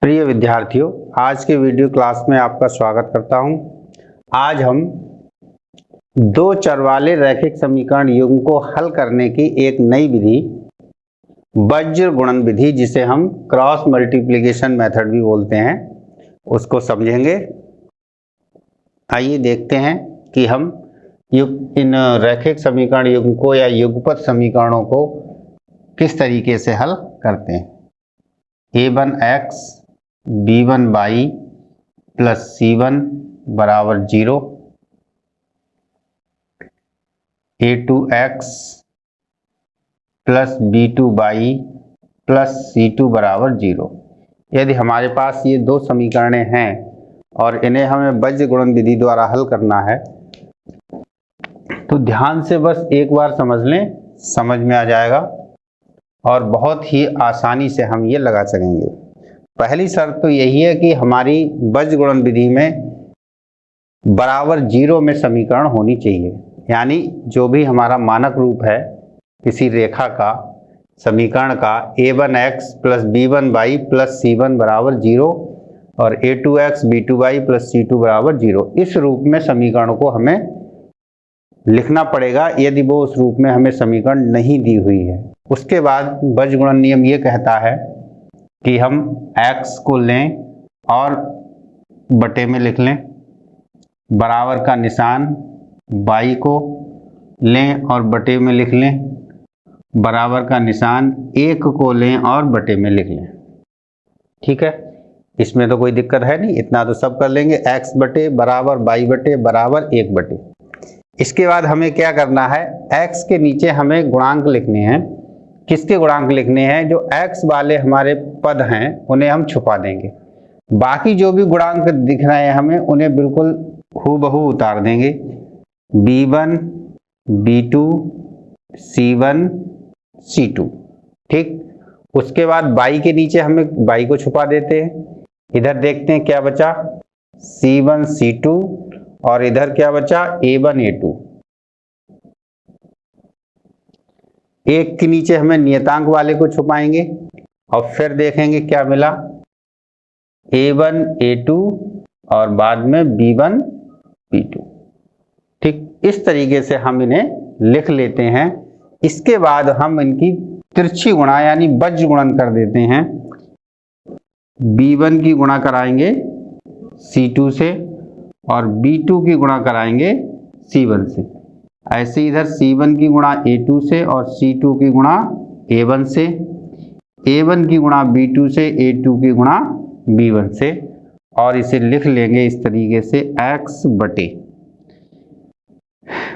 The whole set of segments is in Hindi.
प्रिय विद्यार्थियों, आज के वीडियो क्लास में आपका स्वागत करता हूं। आज हम दो चर वाले रैखिक समीकरण युग्म को हल करने की एक नई विधि वज्र गुणन विधि, जिसे हम क्रॉस मल्टीप्लिकेशन मेथड भी बोलते हैं, उसको समझेंगे। आइए देखते हैं कि हम इन रैखिक समीकरण युग्म को या युगपत समीकरणों को किस तरीके से हल करते हैं। a1x b1y प्लस c1 बराबर 0, a2x plus b2y plus c2 बराबर 0। यदि हमारे पास ये दो समीकरणें हैं और इन्हें हमें वज्र गुणन विधि द्वारा हल करना है, तो ध्यान से बस एक बार समझ लें, समझ में आ जाएगा और बहुत ही आसानी से हम ये लगा सकेंगे। पहली शर्त तो यही है कि हमारी वज्र गुणन विधि में बराबर 0 में समीकरण होनी चाहिए। यानी जो भी हमारा मानक रूप है किसी रेखा का समीकरण का, a1x plus b1y plus c1 बराबर 0 और a2x b2y प्लस c2 बराबर 0, इस रूप में समीकरण को हमें लिखना पड़ेगा यदि वो उस रूप में हमें समीकरण नहीं दी हुई है। उसके बाद वज्र गुणन नियम ये कहता है कि हम x को लें और बटे में लिख लें, बराबर का निशान y को लें और बटे में लिख लें, बराबर का निशान 1 को लें और बटे में लिख लें। ठीक है, इसमें तो कोई दिक्कत है नहीं, इतना तो सब कर लेंगे। x बटे बराबर y बटे बराबर 1 बटे। इसके बाद हमें क्या करना है, x के नीचे हमें गुणांक लिखने हैं। किसके गुणांक लिखने हैं? जो x वाले हमारे पद हैं उन्हें हम छुपा देंगे। बाकी जो भी गुणांक दिख रहे हैं हमें, उन्हें बिल्कुल हूबहू उतार देंगे। b1 b2 c1 c2। ठीक, उसके बाद y के नीचे हमें y को छुपा देते हैं। इधर देखते हैं क्या बचा, c1 c2, और इधर क्या बचा, a1 a2। एक के नीचे हमें नियतांक वाले को छुपाएंगे और फिर देखेंगे क्या मिला, a1 a2 और बाद में b1 b2। ठीक, इस तरीके से हम इन्हें लिख लेते हैं। इसके बाद हम इनकी तिरछी गुणा यानी वज्र गुणन कर देते हैं। b1 की गुणा कराएंगे c2 से और b2 की गुणा कराएंगे c1 से। ऐसे इधर c1 की गुणा a2 से और c2 की गुणा a1 से, a1 की गुणा b2 से, a2 की गुणा b1 से, और इसे लिख लेंगे इस तरीके से x बटे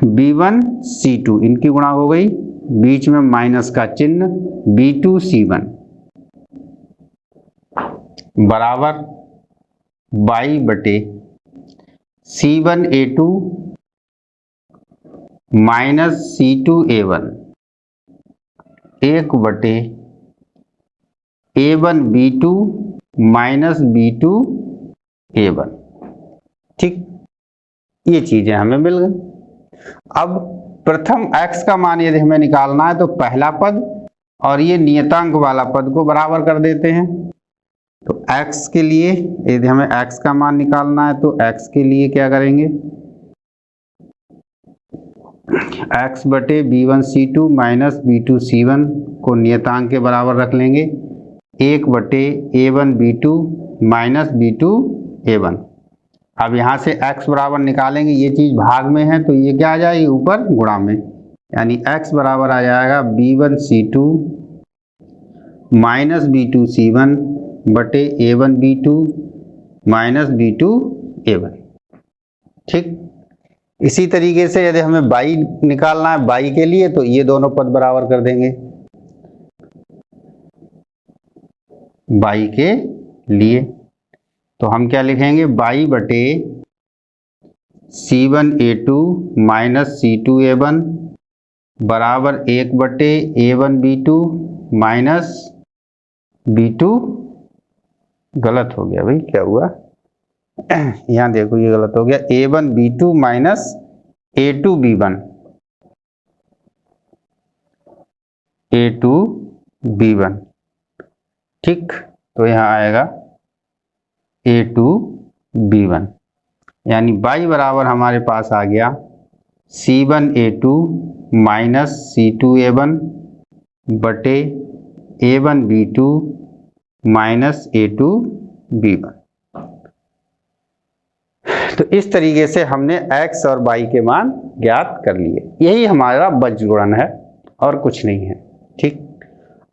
b1 c2, इनकी गुणा हो गई, बीच में माइनस का चिन्ह, b2 c1 बराबर y बटे c1 a2 minus c2 a1, 1 बटे a1 b2 minus b2 a1। ठीक, ये चीजें हमें मिल गई। अब प्रथम x का मान यदि हमें निकालना है तो पहला पद और ये नियतांक वाला पद को बराबर कर देते हैं। तो x के लिए यदि हमें x का मान निकालना है तो x के लिए क्या करेंगे, x बटे b1 c2 minus b2 c1 को नियतांक के बराबर रख लेंगे, 1 बटे a1 b2 minus b2 a1। अब यहाँ से x बराबर निकालेंगे, ये चीज भाग में है तो ये क्या आ जाएगी, ऊपर गुणा में, यानी x बराबर आ जाएगा b1 c2 minus b2 c1 बटे a1 b2 minus b2 a1। ठीक, इसी तरीके से यदि हमें y निकालना है y के लिए तो ये दोनों पद बराबर कर देंगे। y के लिए तो हम क्या लिखेंगे, y बटे c1 a2 minus c2 a1 बराबर 1 बटे a1 b2 माइनस b2, गलत हो गया भाई, क्या हुआ यहाँ देखो, ये गलत हो गया, a1 b2 minus a2 b1, a2 b1। ठीक, तो यहाँ आएगा A2B1, यानी y बराबर हमारे पास आ गया C1A2 माइनस C2A1 बटे A1B2 माइनस A2B1। तो इस तरीके से हमने x और y के मान ज्ञात कर लिए। यही हमारा बीजगुणन है और कुछ नहीं है। ठीक,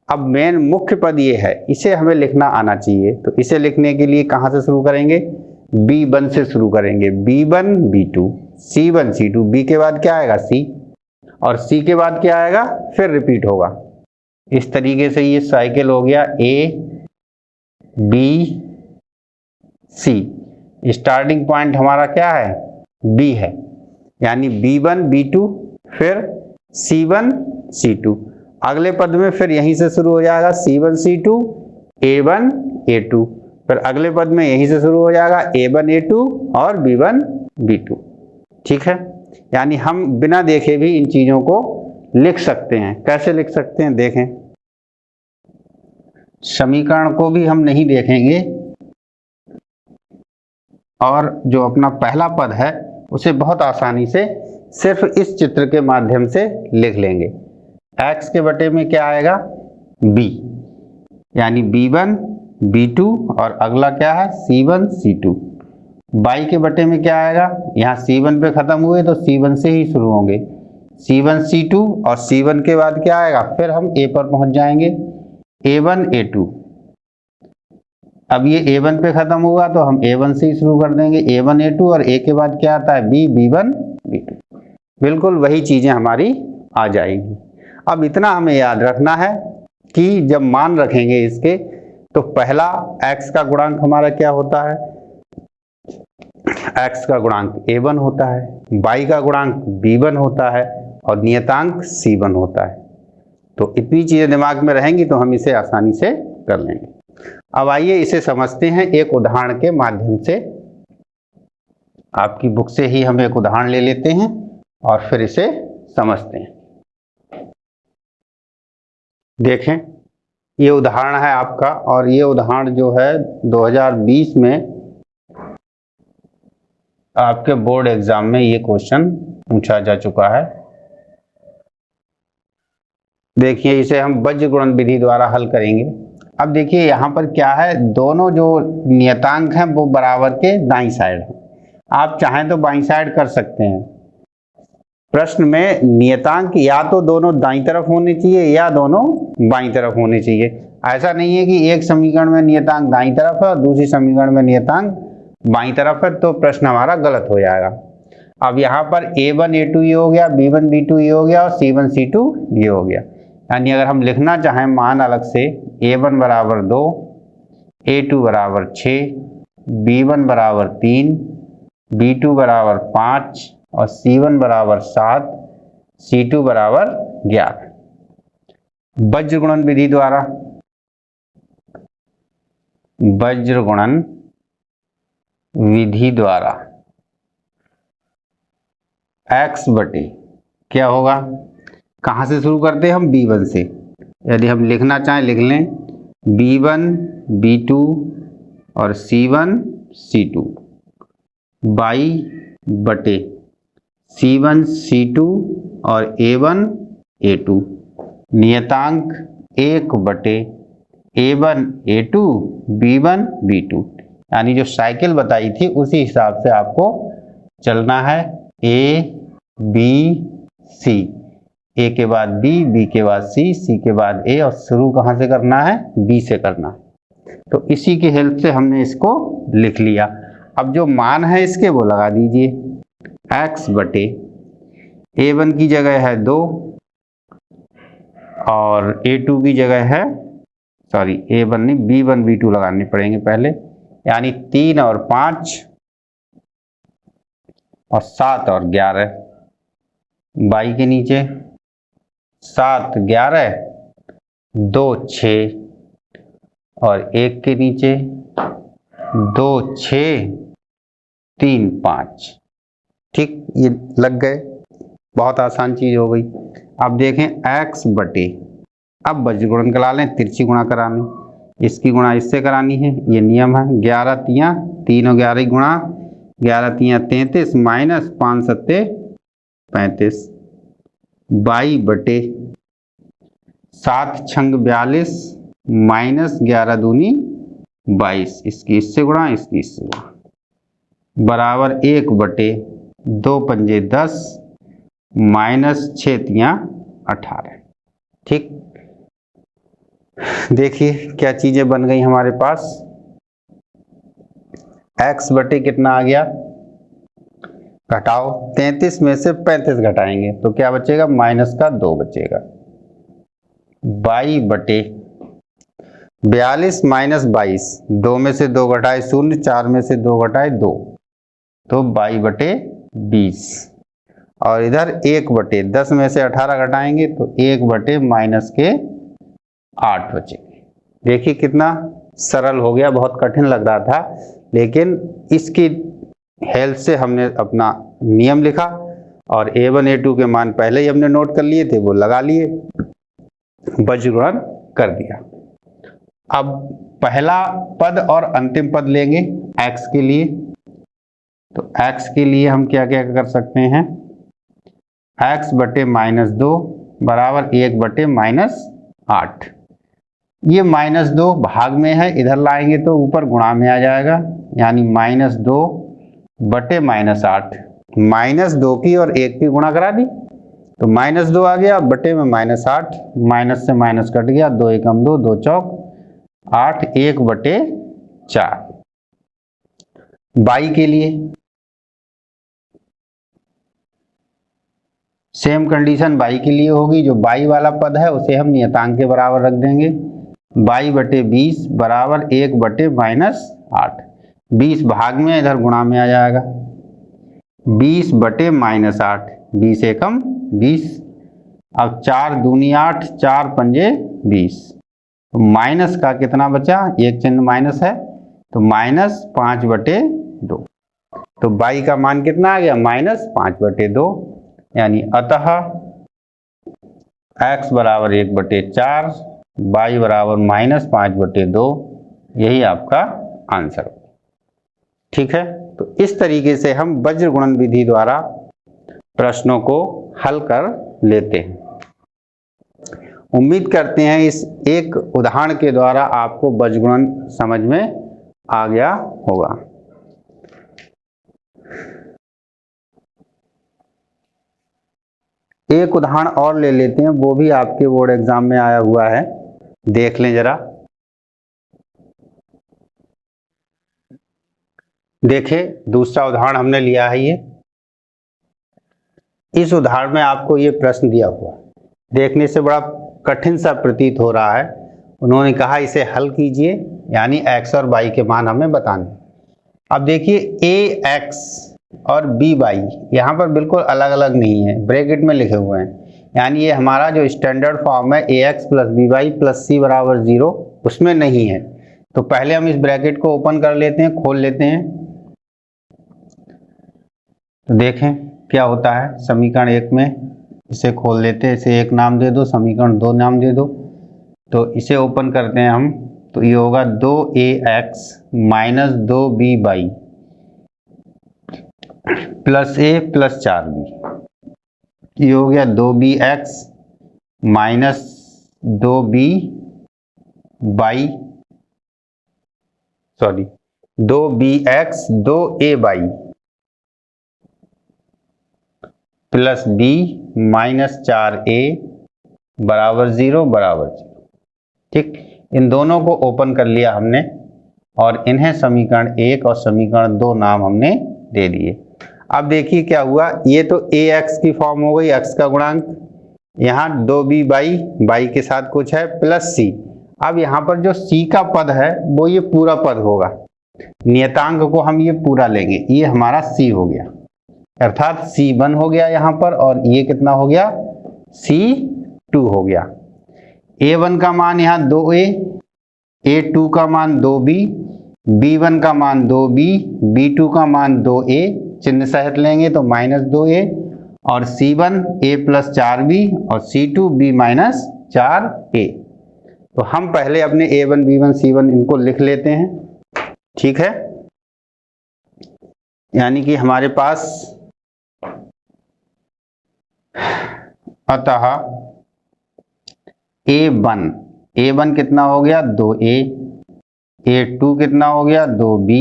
अब मेन मुख्य पद ये है, इसे हमें लिखना आना चाहिए। तो इसे लिखने के लिए कहाँ से शुरू करेंगे? B1 से शुरू करेंगे। B1 B2 C1 C2, B के बाद क्या आएगा? C, और C के बाद क्या आएगा? फिर रिपीट होगा। इस तरीके से ये साइकिल हो गया A B C। Starting point हमारा क्या है? B है, यानी B1 B2 फिर C1 C2। अगले पद में फिर यहीं से शुरू हो जाएगा C1 C2 A1 A2, फिर अगले पद में यहीं से शुरू हो जाएगा A1 A2 और B1 B2। ठीक है, यानी हम बिना देखे भी इन चीजों को लिख सकते हैं। कैसे लिख सकते हैं देखें। समीकरण को भी हम नहीं देखेंगे और जो अपना पहला पद है उसे बहुत आसानी से सिर्फ इस चित्र के माध्यम से लिख लेंगे। x के बटे में क्या आएगा? b, यानी B1 B2 और अगला क्या है? C1 C2। y के बटे में क्या आएगा? यहाँ C1 पे खत्म हुए तो C1 से ही शुरू होंगे, C1 C2 और C1 के बाद क्या आएगा? फिर हम A पर पहुंच जाएंगे A1 A2। अब ये A1 पे खत्म हुआ तो हम A1 से ही शुरू कर देंगे, A1 A2 और A के बाद क्या आता है? B B1 B2। बिल्कुल वही चीजें हमारी आ जाएगी। अब इतना हमें याद रखना है कि जब मान रखेंगे इसके तो पहला x का गुणांक हमारा क्या होता है? x का गुणांक A1 होता है, y का गुणांक B1 होता है और नियतांक C1 होता है। तो इतनी चीजें दिमाग में रहेंगी तो हम इसे आसानी से कर लेंगे। अब आइए इसे समझते हैं एक उदाहरण के माध्यम से। आपकी बुक से ही हम एक उदाहरण ले लेते हैं और फिर इसे समझते हैं। देखें, ये उदाहरण है आपका, और ये उदाहरण जो है 2020 में आपके बोर्ड एग्जाम में ये क्वेश्चन पूछा जा चुका है। देखिए, इसे हम बीजगुणन विधि द्वारा हल करेंगे। अब देखिए यहाँ पर क्या है, दोनों जो नियतांक हैं वो बराबर के दाईं साइड हैं। आप चाहें तो बाईं साइड कर सकते हैं। प्रश्न में नियतांक या तो दोनों दाईं तरफ होने चाहिए या दोनों बाईं तरफ होने चाहिए। ऐसा नहीं है कि एक समीकरण में नियतांक दाईं तरफ है और दूसरी समीकरण में नियतांक बाईं तरफ है, तो प्रश्न हमारा गलत हो जाएगा। अब यहाँ पर A1 A2 ये हो गया, B1 B2 ये हो गया और C1 C2 ये हो गया। यानी अगर हम लिखना चाहें मान अलग से, A1 बराबर 2, A2 बराबर 6, B1 बराबर 3, B2 बराबर 5 और C1 बराबर 7, C2 बराबर 11। बीजगुणन विधि द्वारा, बीजगुणन विधि द्वारा x बटे क्या होगा? कहाँ से शुरू करते हैं हम? B1 से। यदि हम लिखना चाहें लिख लें B1 B2 और C1 C2 y बटे C1 C2 और A1 A2, नियतांक 1 बटे A1 A2 B1 B2। यानी जो साइकिल बताई थी उसी हिसाब से आपको चलना है। A B C, A के बाद B, B के बाद C, C के बाद A, और शुरू कहाँ से करना है? B से करना है। तो इसी की हेल्प से हमने इसको लिख लिया। अब जो मान है इसके वो लगा दीजिए। x बटे A1 की जगह है 2 और A2 की जगह है, सॉरी A1 नहीं, B1 B2 लगाने पड़ेंगे पहले, यानी 3 और 5 और 7 और 11। y के नीचे 7 11 2 6 और 1 के नीचे 2 6 3 5। ठीक, ये लग गए, बहुत आसान चीज हो गई। अब देखें x बटे, अब बीजगुणन करा लें, तिरछी गुणा करानी, इसकी गुणा इससे करानी है, ये नियम है। 11 3 3 और 11 गुणा 11 3 33 माइनस 5 7 35 22/7 छंग 42 माइनस 11 दूनी 22, इसकी इससे गुणा इसकी इससे गुणा बराबर 1/2 पंजे 10 माइनस 6 तियां 18। ठीक, देखिए क्या चीजें बन गई हमारे पास। x बटे कितना आ गया, घटाओ 33 में से 35 घटाएंगे तो क्या बचेगा, माइनस का 2 बचेगा। 22/42 माइनस 22, 2 में से 2 घटाए 0, 4 में से 2 घटाए 2, तो 22/20। और इधर 1/10 में से 18 घटाएंगे तो 1/-8 बचेंगे। देखिए कितना सरल हो गया, बहुत कठिन लग रहा था, लेकिन इसकी हेल्प से हमने अपना नियम लिखा और a1 a2 के मान पहले ही हमने नोट कर लिए थे, वो लगा लिए, बज्रगुणन कर दिया। अब पहला पद और अंतिम पद लेंगे x के लिए। तो x के लिए हम क्या क्या कर सकते हैं, x बटे -2 बराबर 1/-8। ये -2 भाग में है, इधर लाएंगे तो ऊपर गुणा में आ जाएगा, यानी -2/-8। -2 की और 1 की गुणा करा दी तो -2 आ गया, बटे में -8, माइनस से माइनस कट गया, 2 एकम 2, 2 चौक 8, 1/4। बाई के लिए सेम कंडीशन बाई के लिए होगी। जो बाई वाला पद है उसे हम नियतांक के बराबर रख देंगे, 22/20 बराबर 1/-8। 20 भाग में, इधर गुणा में आ जाएगा, 20/-8, 20 एकम 20। अब 4 दूनी 8, 4 पंजे 20, तो माइनस का कितना बचा, एक चिन्ह माइनस है तो -5/2। तो बाई का मान कितना आ गया, -5/2। यानी अतः x बराबर 1/4, y बराबर -5/2, यही आपका आंसर। ठीक है, तो इस तरीके से हम वज्र गुणन विधि द्वारा प्रश्नों को हल कर लेते हैं। उम्मीद करते हैं इस एक उदाहरण के द्वारा आपको वज्र गुणन समझ में आ गया होगा। एक उदाहरण और ले लेते हैं, वो भी आपके बोर्ड एग्जाम में आया हुआ है, देख लें जरा। देखें, दूसरा उदाहरण हमने लिया है ये। इस उदाहरण में आपको ये प्रश्न दिया हुआ, देखने से बड़ा कठिन सा प्रतीत हो रहा है। उन्होंने कहा इसे हल कीजिए, यानी x और y के मान हमें बताने। अब देखिए ax और by यहाँ पर बिल्कुल अलग अलग नहीं है, ब्रैकेट में लिखे हुए हैं, यानी ये हमारा जो स्टैंडर्ड फॉर्म है ax + by + c = 0, उसमें नहीं है। तो पहले हम इस ब्रैकेट को ओपन कर लेते हैं, खोल लेते हैं, तो देखें क्या होता है। समीकरण 1 में इसे खोल लेते हैं, इसे 1 नाम दे दो, समीकरण 2 नाम दे दो। तो इसे ओपन करते हैं हम, तो ये होगा 2ax - 2by + a + 4b। ये हो गया 2bx - 2bx 2ay + b - 4a = 0। ठीक, इन दोनों को ओपन कर लिया हमने और इन्हें समीकरण 1 और समीकरण 2 नाम हमने दे दिए। अब देखिए क्या हुआ, ये तो ax की फॉर्म हो गई, x का गुणांक, यहाँ 2b/y के साथ कुछ है + c। अब यहाँ पर जो c का पद है वो ये पूरा पद होगा, नियतांक को हम ये पूरा लेंगे, ये हमारा c हो गया, अर्थात c1 हो गया यहाँ पर, और ये कितना हो गया, c2 हो गया। a1 का मान यहाँ 2a, a2 का मान 2b, b1 का मान 2b, b2 का मान 2a, चिन्ह सहित लेंगे तो -2a, और c1 a + 4b और c2 b - 4a। तो हम पहले अपने a1 b1 c1 इनको लिख लेते हैं। ठीक है, यानी कि हमारे पास अतः A1 कितना हो गया 2A, A2 कितना हो गया 2B,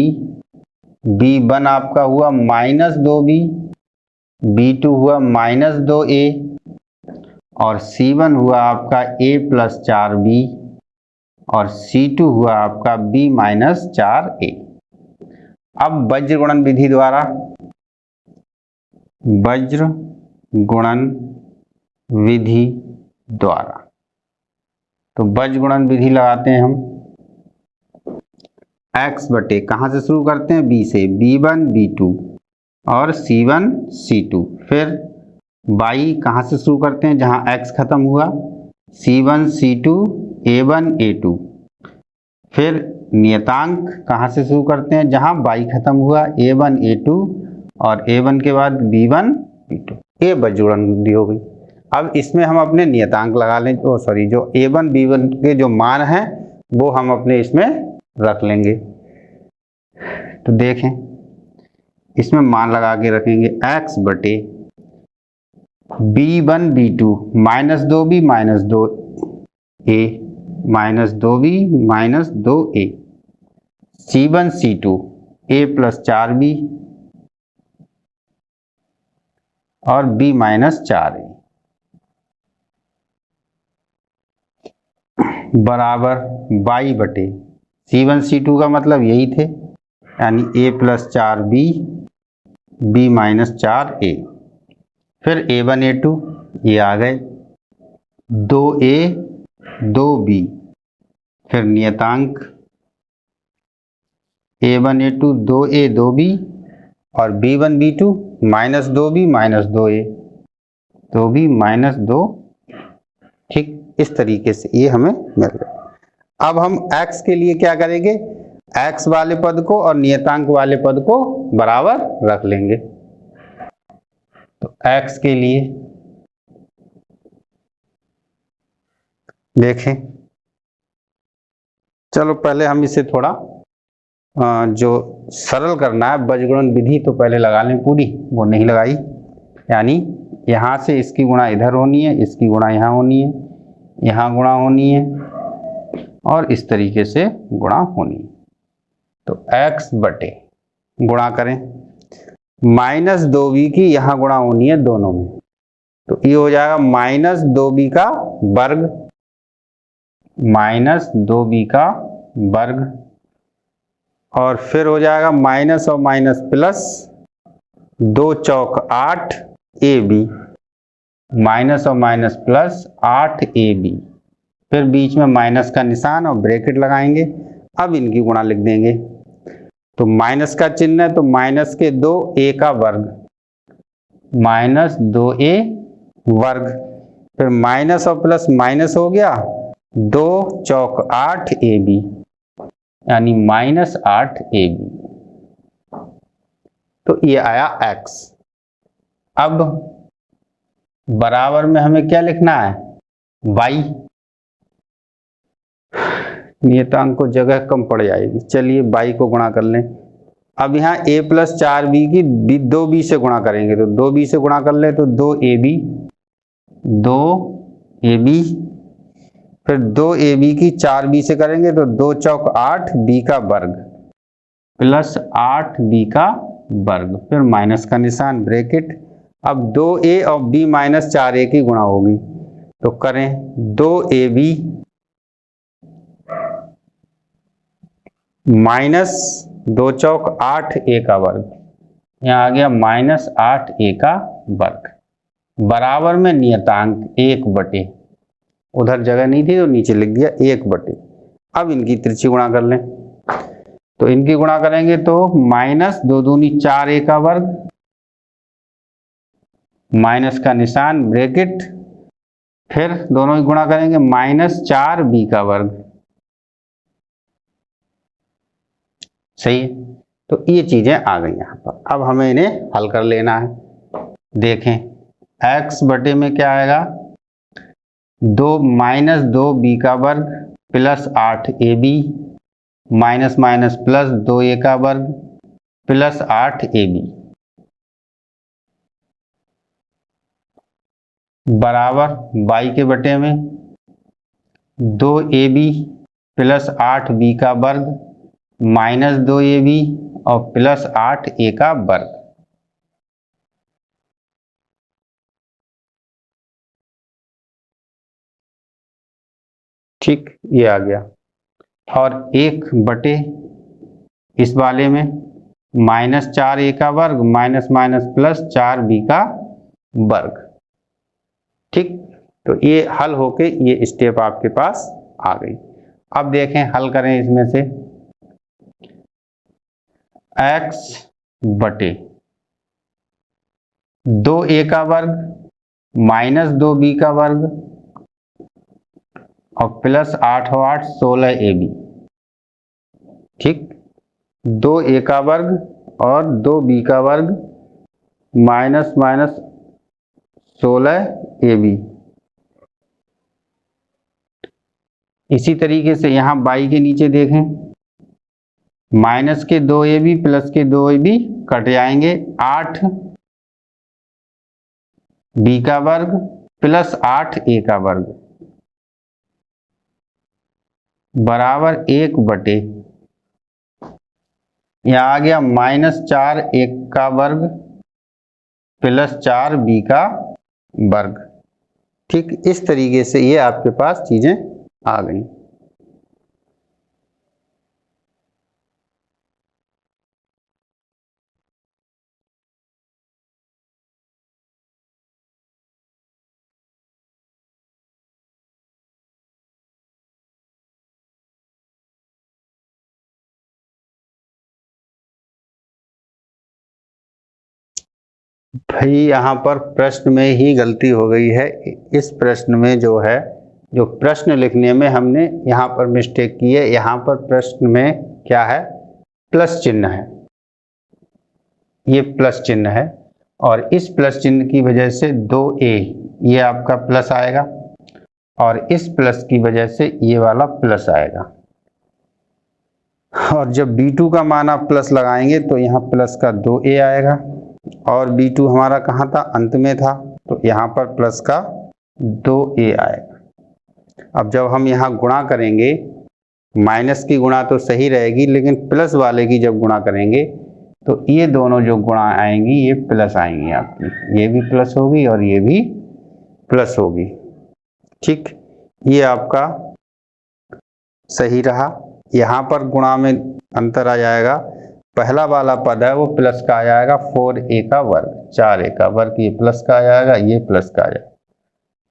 B1 आपका हुआ -2B, B2 हुआ -2A और C1 हुआ आपका A + 4B और C2 हुआ आपका B - 4A। अब वज्र गुणन विधि द्वारा, वज्र गुणन विधि द्वारा, तो वज्र गुणन विधि लगाते हैं हम। x बटे कहाँ से शुरू करते हैं b से, b1 b2 और c1 c2, फिर y कहाँ से शुरू करते हैं जहाँ x खत्म हुआ, c1 c2 a1 a2, फिर नियतांक कहाँ से शुरू करते हैं जहाँ y खत्म हुआ, a1 a2 और a1 के बाद b1 b2। ये वज्र गुणन विधि हो गई। अब इसमें हम अपने नियतांक लगा लें, जो a1 b1 के जो मान हैं वो हम अपने इसमें रख लेंगे। तो देखें इसमें मान लगा के रखेंगे x बटे b1 b2 -2b -2a -2b -2a, c1 c2 a + 4b और b - 4a बराबर y बटे c1 c2 का मतलब यही थे, यानी a + 4b b - 4a, फिर a1 a2 ये आ गए 2a 2b, फिर नियतांक a1 a2 2a 2b और b1 b2 -2b -2a, 2b -2, ठीक इस तरीके से ये हमें मिल गया। अब हम x के लिए क्या करेंगे, x वाले पद को और नियतांक वाले पद को बराबर रख लेंगे। तो x के लिए देखें, चलो पहले हम इसे थोड़ा जो सरल करना है वज्र गुणन विधि तो पहले लगा लें पूरी, वो नहीं लगाई, यानी यहाँ से इसकी गुणा इधर होनी है, इसकी गुणा यहाँ होनी है, यहाँ गुणा होनी है और इस तरीके से गुणा होनी है। तो x बटे गुणा करें -2b की यहाँ गुणा होनी है दोनों में, तो ये हो जाएगा -2b का वर्ग, -2b का वर्ग और फिर हो जाएगा माइनस और माइनस प्लस, 2 चौक 8 AB, माइनस और माइनस प्लस 8 AB, फिर बीच में माइनस का निशान और ब्रैकेट लगाएंगे। अब इनकी गुणा लिख देंगे, तो माइनस का चिन्ह है तो माइनस के 2a का वर्ग, -2a वर्ग, फिर माइनस और प्लस माइनस हो गया, 2 चौक 8 AB यानी -8 AB। तो ये आया x। अब बराबर में हमें क्या लिखना है, y। नियतांक को जगह कम पड़ जाएगी, चलिए y को गुणा कर लें। अब यहाँ a + 4b की 2b से गुणा करेंगे, तो 2b से गुणा कर ले तो 2ab, 2ab, फिर 2ab की 4b से करेंगे तो 2 चौक 8 b का वर्ग प्लस 8b का वर्ग, फिर माइनस का निशान ब्रैकेट। अब 2a और b - 4a की गुणा होगी, तो करें 2ab -2 चौक 8a का वर्ग, यहाँ आ गया -8a का वर्ग, बराबर में नियतांक 1 बटे, उधर जगह नहीं थी तो नीचे लिख दिया 1 बटे। अब इनकी तिरछी गुणा कर लें, तो इनकी गुणा करेंगे तो -2 दूनी 4a का वर्ग, माइनस का निशान ब्रैकेट, फिर दोनों की गुणा करेंगे -4b का वर्ग, सही है। तो ये चीजें आ गई यहाँ पर। अब हमें इन्हें हल कर लेना है। देखें x बटे में क्या आएगा, 2b का वर्ग plus 8ab, minus minus plus 2a का वर्ग, प्लस 8ab बराबर y के बटे में 2ab प्लस 8b का वर्ग माइनस 2ab और प्लस 8a का वर्ग। ठीक, ये आ गया। और 1 बटे इस वाले में -4a का वर्ग माइनस माइनस प्लस 4b का वर्ग। ठीक, तो ये हल होके ये स्टेप आपके पास आ गई। अब देखें हल करें इसमें से x बटे 2a का वर्ग माइनस 2b का वर्ग और प्लस 8 और 8 16ab। ठीक, 2a का वर्ग और 2b का वर्ग माइनस माइनस 16ab। इसी तरीके से यहां y के नीचे देखें, माइनस के 2ab प्लस के 2ab कट जाएंगे, 8b का वर्ग प्लस 8a का वर्ग बराबर 1 बटे, यहां आ गया -4a का वर्ग प्लस 4b का वर्ग। ठीक, इस तरीके से ये आपके पास चीजें आ गई। भाई यहाँ पर प्रश्न में ही गलती हो गई है। इस प्रश्न में जो है, जो प्रश्न लिखने में हमने यहाँ पर मिस्टेक की है। यहाँ पर प्रश्न में क्या है, प्लस चिन्ह है, ये प्लस चिन्ह है और इस प्लस चिन्ह की वजह से 2a ये आपका प्लस आएगा और इस प्लस की वजह से ये वाला प्लस आएगा। और जब b2 का मान आप प्लस लगाएंगे तो यहाँ प्लस का 2a आएगा और b2 हमारा कहाँ था, अंत में था, तो यहाँ पर प्लस का 2a आएगा। अब जब हम यहाँ गुणा करेंगे, माइनस की गुणा तो सही रहेगी लेकिन प्लस वाले की जब गुणा करेंगे तो ये दोनों जो गुणा आएंगी ये प्लस आएंगी आपकी, ये भी प्लस होगी और ये भी प्लस होगी। ठीक, ये आपका सही रहा। यहाँ पर गुणा में अंतर आ जाएगा, पहला वाला पद है वो प्लस का आ जाएगा 4a का वर्ग, 4a का वर्ग ये प्लस का आ जाएगा, ये प्लस का आ जाएगा।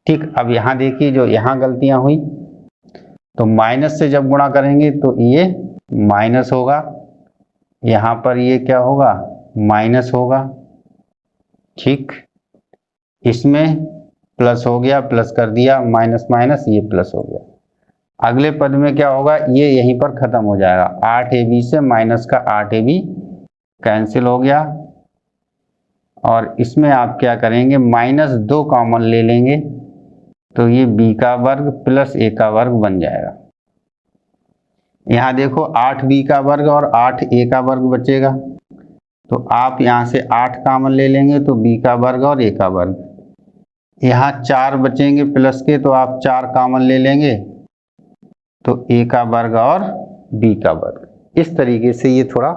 ठीक, अब यहाँ देखिए जो यहाँ गलतियां हुई, तो माइनस से जब गुणा करेंगे तो ये माइनस होगा, यहाँ पर ये क्या होगा, माइनस होगा। ठीक, इसमें प्लस हो गया, प्लस कर दिया, माइनस माइनस ये प्लस हो गया। अगले पद में क्या होगा, ये यहीं पर खत्म हो जाएगा, 8ab से माइनस का 8ab कैंसिल हो गया और इसमें आप क्या करेंगे, -2 कॉमन ले लेंगे तो ये b का वर्ग प्लस a का वर्ग बन जाएगा। यहाँ देखो 8b का वर्ग और 8a का वर्ग बचेगा, तो आप यहाँ से 8 कॉमन ले लेंगे तो b का वर्ग और a का वर्ग। यहाँ 4 बचेंगे प्लस के, तो आप 4 कॉमन ले लेंगे तो a का वर्ग और b का वर्ग। इस तरीके से ये थोड़ा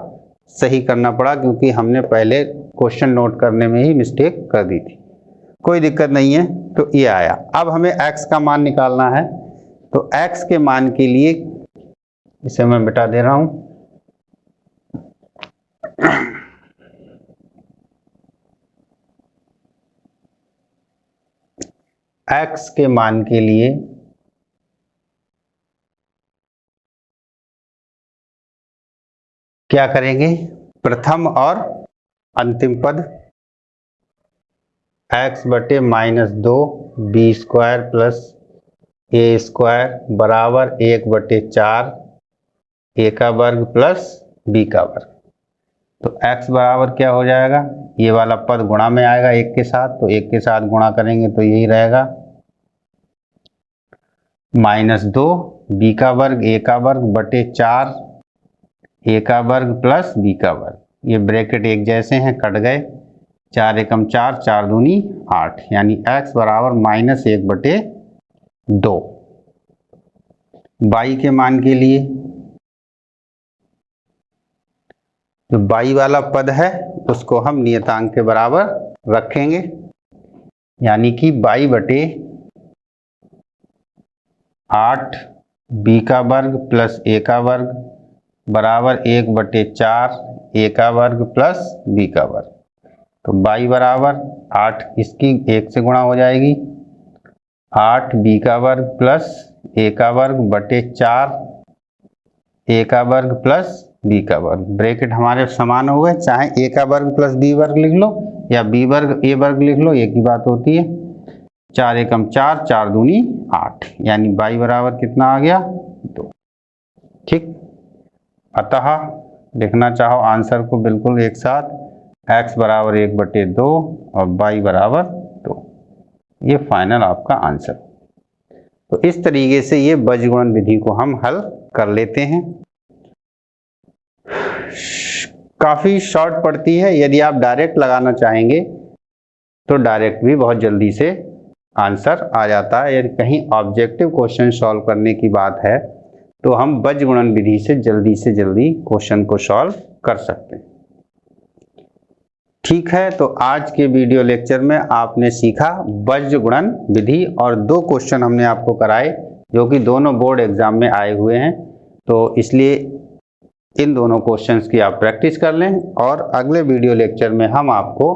सही करना पड़ा क्योंकि हमने पहले क्वेश्चन नोट करने में ही मिस्टेक कर दी थी। कोई दिक्कत नहीं है, तो ये आया। अब हमें x का मान निकालना है, तो x के मान के लिए इसे मैं मिटा दे रहा हूं। x के मान के लिए क्या करेंगे, प्रथम और अंतिम पद x बटे -2 b square plus a square बराबर 1/4 a का वर्ग प्लस b का वर्ग। तो x बराबर क्या हो जाएगा, ये वाला पद गुणा में आएगा एक के साथ, तो एक के साथ गुणा करेंगे तो यही रहेगा, -2 b का वर्ग a का वर्ग बटे 4 a का वर्ग प्लस b का वर्ग। ये ब्रैकेट एक जैसे हैं, कट गए। 4 एकम 4, 4 दूनी 8, यानी x बराबर -1/2। y के मान के लिए जो y वाला पद है उसको हम नियतांक के बराबर रखेंगे, यानी कि y/8 b का वर्ग प्लस a का वर्ग बराबर 1/4 a का वर्ग प्लस b का वर्ग। तो y बराबर 8, इसकी 1 से गुणा हो जाएगी, 8 b का वर्ग प्लस a का वर्ग बटे 4 a का वर्ग प्लस b का वर्ग। ब्रैकेट हमारे समान हो गए, चाहे a का वर्ग प्लस b वर्ग लिख लो या b वर्ग a वर्ग लिख लो, एक ही बात होती है। 4 एकम 4, 4 दूनी 8, यानी y बराबर कितना आ गया 2। ठीक, अतः लिखना चाहो आंसर को बिल्कुल एक साथ, x बराबर 1/2 और y बराबर 2, ये फाइनल आपका आंसर। तो इस तरीके से ये बीजगुणन विधि को हम हल कर लेते हैं। काफी शॉर्ट पड़ती है, यदि आप डायरेक्ट लगाना चाहेंगे तो डायरेक्ट भी बहुत जल्दी से आंसर आ जाता है। यदि कहीं ऑब्जेक्टिव क्वेश्चन सॉल्व करने की बात है तो हम बीजगुणन विधि से जल्दी क्वेश्चन को सॉल्व कर सकते हैं। ठीक है, तो आज के वीडियो लेक्चर में आपने सीखा बीजगुणन विधि और 2 क्वेश्चन हमने आपको कराए जो कि दोनों बोर्ड एग्जाम में आए हुए हैं। तो इसलिए इन दोनों क्वेश्चंस की आप प्रैक्टिस कर लें और अगले वीडियो लेक्चर में हम आपको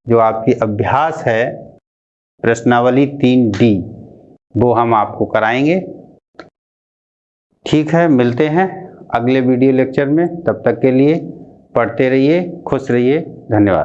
जो आपकी अभ्यास है प्रश्नावली 3D वो हम आपको कराएंगे। ठीक है, मिलते हैं अगले वीडियो लेक्चर में, तब तक के लिए पढ़ते रहिए, खुश रहिए, धन्यवाद।